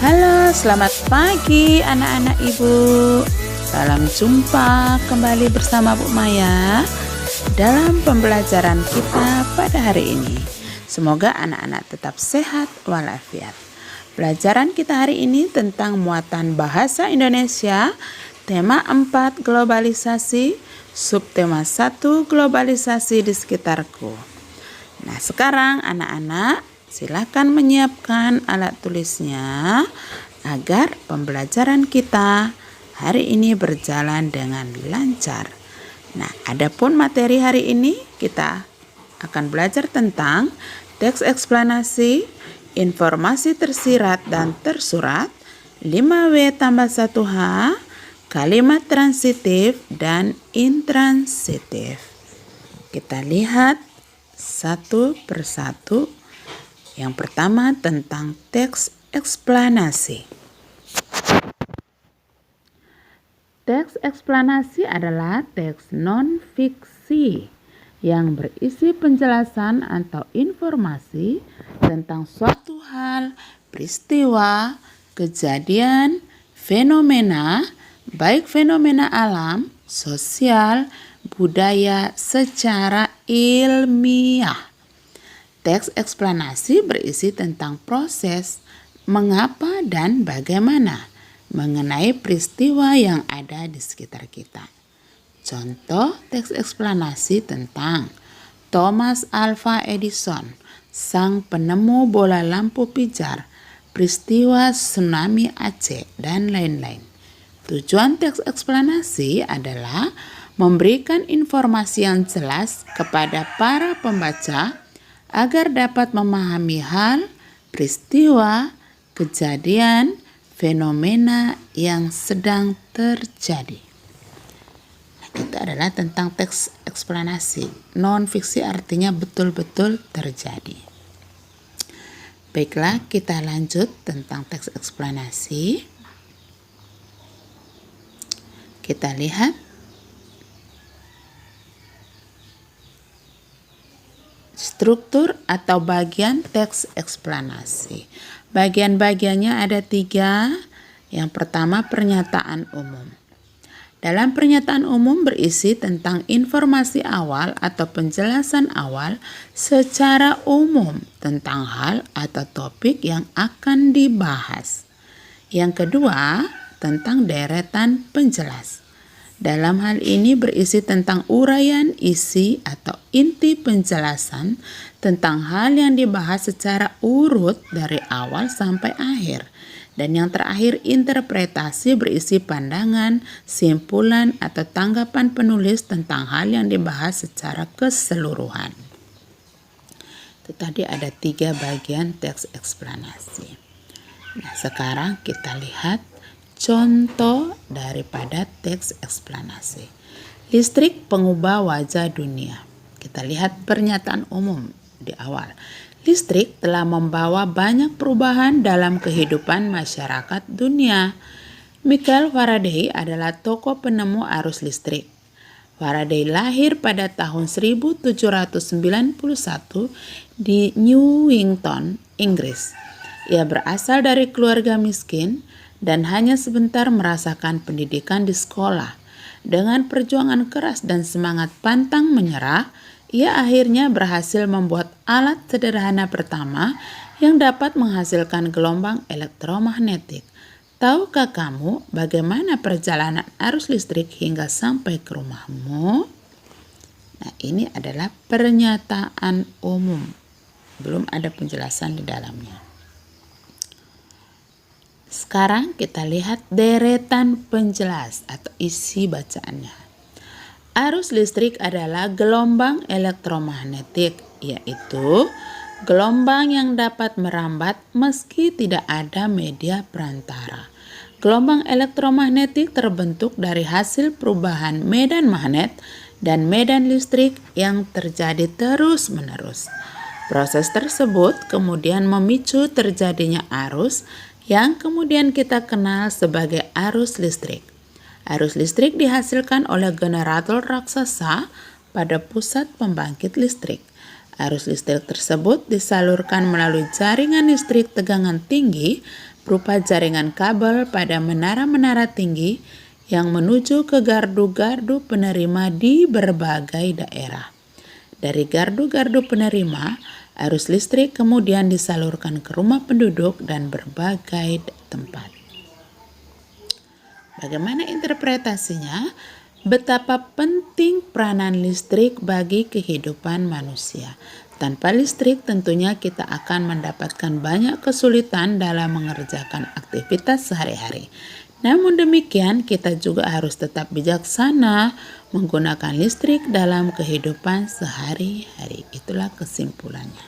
Halo, selamat pagi anak-anak ibu. Salam jumpa kembali bersama Bu Maya dalam pembelajaran kita pada hari ini. Semoga anak-anak tetap sehat walafiat. Pelajaran kita hari ini tentang muatan bahasa Indonesia, tema 4 globalisasi, subtema 1 globalisasi di sekitarku. Nah, sekarang anak-anak silakan menyiapkan alat tulisnya agar pembelajaran kita hari ini berjalan dengan lancar. Nah, adapun materi hari ini kita akan belajar tentang teks eksplanasi, informasi tersirat dan tersurat, 5W tambah 1H, kalimat transitif dan intransitif. Kita lihat satu persatu. Yang pertama tentang teks eksplanasi. Teks eksplanasi adalah teks non-fiksi yang berisi penjelasan atau informasi tentang suatu hal, peristiwa, kejadian, fenomena, baik fenomena alam, sosial, budaya secara ilmiah. Teks eksplanasi berisi tentang proses, mengapa dan bagaimana mengenai peristiwa yang ada di sekitar kita. Contoh teks eksplanasi tentang Thomas Alva Edison, sang penemu bola lampu pijar, peristiwa tsunami Aceh, dan lain-lain. Tujuan teks eksplanasi adalah memberikan informasi yang jelas kepada para pembaca agar dapat memahami hal, peristiwa, kejadian, fenomena yang sedang terjadi. Nah, itu adalah tentang teks eksplanasi. Non-fiksi artinya betul-betul terjadi. Baiklah, kita lanjut tentang teks eksplanasi. Kita lihat struktur atau bagian teks eksplanasi. Bagian-bagiannya ada 3. Yang pertama, pernyataan umum. Dalam pernyataan umum berisi tentang informasi awal atau penjelasan awal secara umum tentang hal atau topik yang akan dibahas. Yang kedua, tentang deretan penjelas. Dalam hal ini berisi tentang uraian isi atau inti penjelasan tentang hal yang dibahas secara urut dari awal sampai akhir. Dan yang terakhir, interpretasi berisi pandangan, simpulan atau tanggapan penulis tentang hal yang dibahas secara keseluruhan. Itu tadi ada 3 bagian teks eksplanasi. Nah, sekarang kita lihat contoh daripada teks eksplanasi. Listrik pengubah wajah dunia. Kita lihat pernyataan umum di awal. Listrik telah membawa banyak perubahan dalam kehidupan masyarakat dunia. Michael Faraday adalah tokoh penemu arus listrik. Faraday lahir pada tahun 1791 di Newington, Inggris. Ia berasal dari keluarga miskin dan hanya sebentar merasakan pendidikan di sekolah. Dengan perjuangan keras dan semangat pantang menyerah, ia akhirnya berhasil membuat alat sederhana pertama yang dapat menghasilkan gelombang elektromagnetik. Tahukah kamu bagaimana perjalanan arus listrik hingga sampai ke rumahmu? Nah, ini adalah pernyataan umum. Belum ada penjelasan di dalamnya. Sekarang kita lihat deretan penjelas atau isi bacaannya. Arus listrik adalah gelombang elektromagnetik, yaitu gelombang yang dapat merambat meski tidak ada media perantara. Gelombang elektromagnetik terbentuk dari hasil perubahan medan magnet dan medan listrik yang terjadi terus-menerus. Proses tersebut kemudian memicu terjadinya arus yang kemudian kita kenal sebagai arus listrik. Arus listrik dihasilkan oleh generator raksasa pada pusat pembangkit listrik. Arus listrik tersebut disalurkan melalui jaringan listrik tegangan tinggi berupa jaringan kabel pada menara-menara tinggi yang menuju ke gardu-gardu penerima di berbagai daerah. Dari gardu-gardu penerima, arus listrik kemudian disalurkan ke rumah penduduk dan berbagai tempat. Bagaimana interpretasinya? Betapa penting peranan listrik bagi kehidupan manusia. Tanpa listrik tentunya kita akan mendapatkan banyak kesulitan dalam mengerjakan aktivitas sehari-hari. Namun demikian, kita juga harus tetap bijaksana menggunakan listrik dalam kehidupan sehari-hari. Itulah kesimpulannya.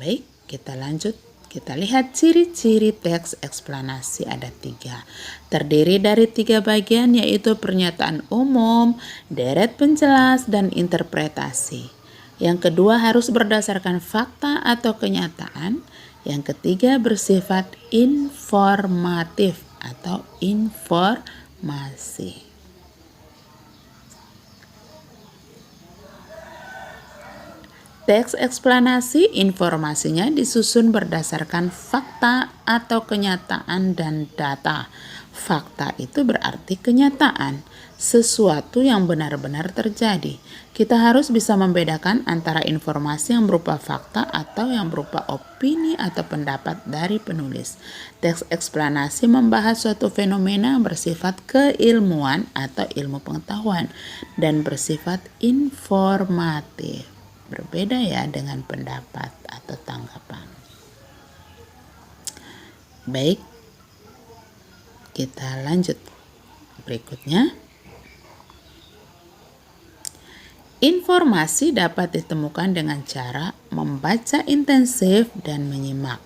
Baik, kita lanjut. Kita lihat ciri-ciri teks eksplanasi ada 3. Terdiri dari 3 bagian, yaitu pernyataan umum, deret penjelas, dan interpretasi. Yang kedua harus berdasarkan fakta atau kenyataan. Yang ketiga bersifat informatif atau informasi. Teks eksplanasi informasinya disusun berdasarkan fakta atau kenyataan dan data. Fakta itu berarti kenyataan, sesuatu yang benar-benar terjadi. Kita harus bisa membedakan antara informasi yang berupa fakta atau yang berupa opini atau pendapat dari penulis. Teks eksplanasi membahas suatu fenomena yang bersifat keilmuan atau ilmu pengetahuan dan bersifat informatif. Berbeda ya dengan pendapat atau tanggapan. Baik, kita lanjut berikutnya. Informasi dapat ditemukan dengan cara membaca intensif dan menyimak.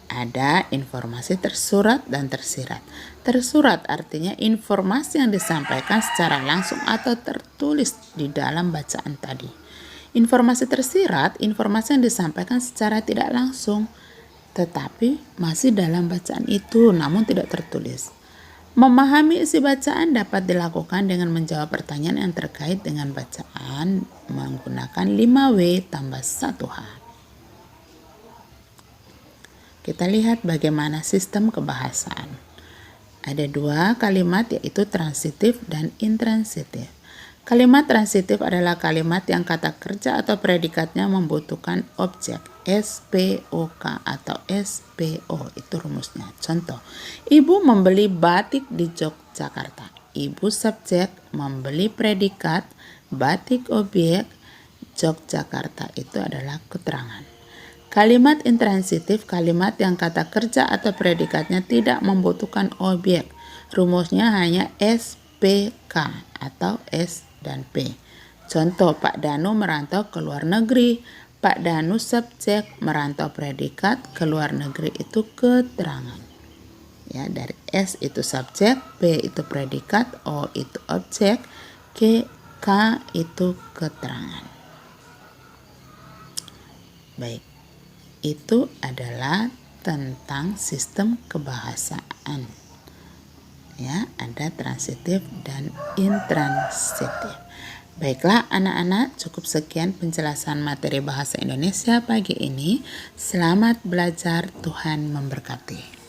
Ada informasi tersurat dan tersirat. Tersurat artinya informasi yang disampaikan secara langsung atau tertulis di dalam bacaan tadi. Informasi tersirat, informasi yang disampaikan secara tidak langsung, tetapi masih dalam bacaan itu namun tidak tertulis. Memahami isi bacaan dapat dilakukan dengan menjawab pertanyaan yang terkait dengan bacaan menggunakan 5W tambah 1H. Kita lihat bagaimana sistem kebahasaan. Ada 2 kalimat, yaitu transitif dan intransitif. Kalimat transitif adalah kalimat yang kata kerja atau predikatnya membutuhkan objek SPOK atau SPO. Itu rumusnya. Contoh, ibu membeli batik di Yogyakarta. Ibu subjek, membeli predikat, batik objek, Yogyakarta itu adalah keterangan. Kalimat intransitif, kalimat yang kata kerja atau predikatnya tidak membutuhkan objek. Rumusnya hanya SPK atau S dan P. Contoh, Pak Danu merantau ke luar negeri. Pak Danu subjek, merantau predikat, ke luar negeri itu keterangan. Ya, dari S itu subjek, P itu predikat, O itu objek, K itu keterangan. Baik, itu adalah tentang sistem kebahasaan. Ya, ada transitif dan intransitif. Baiklah anak-anak, cukup sekian penjelasan materi bahasa Indonesia pagi ini. Selamat belajar, Tuhan memberkati.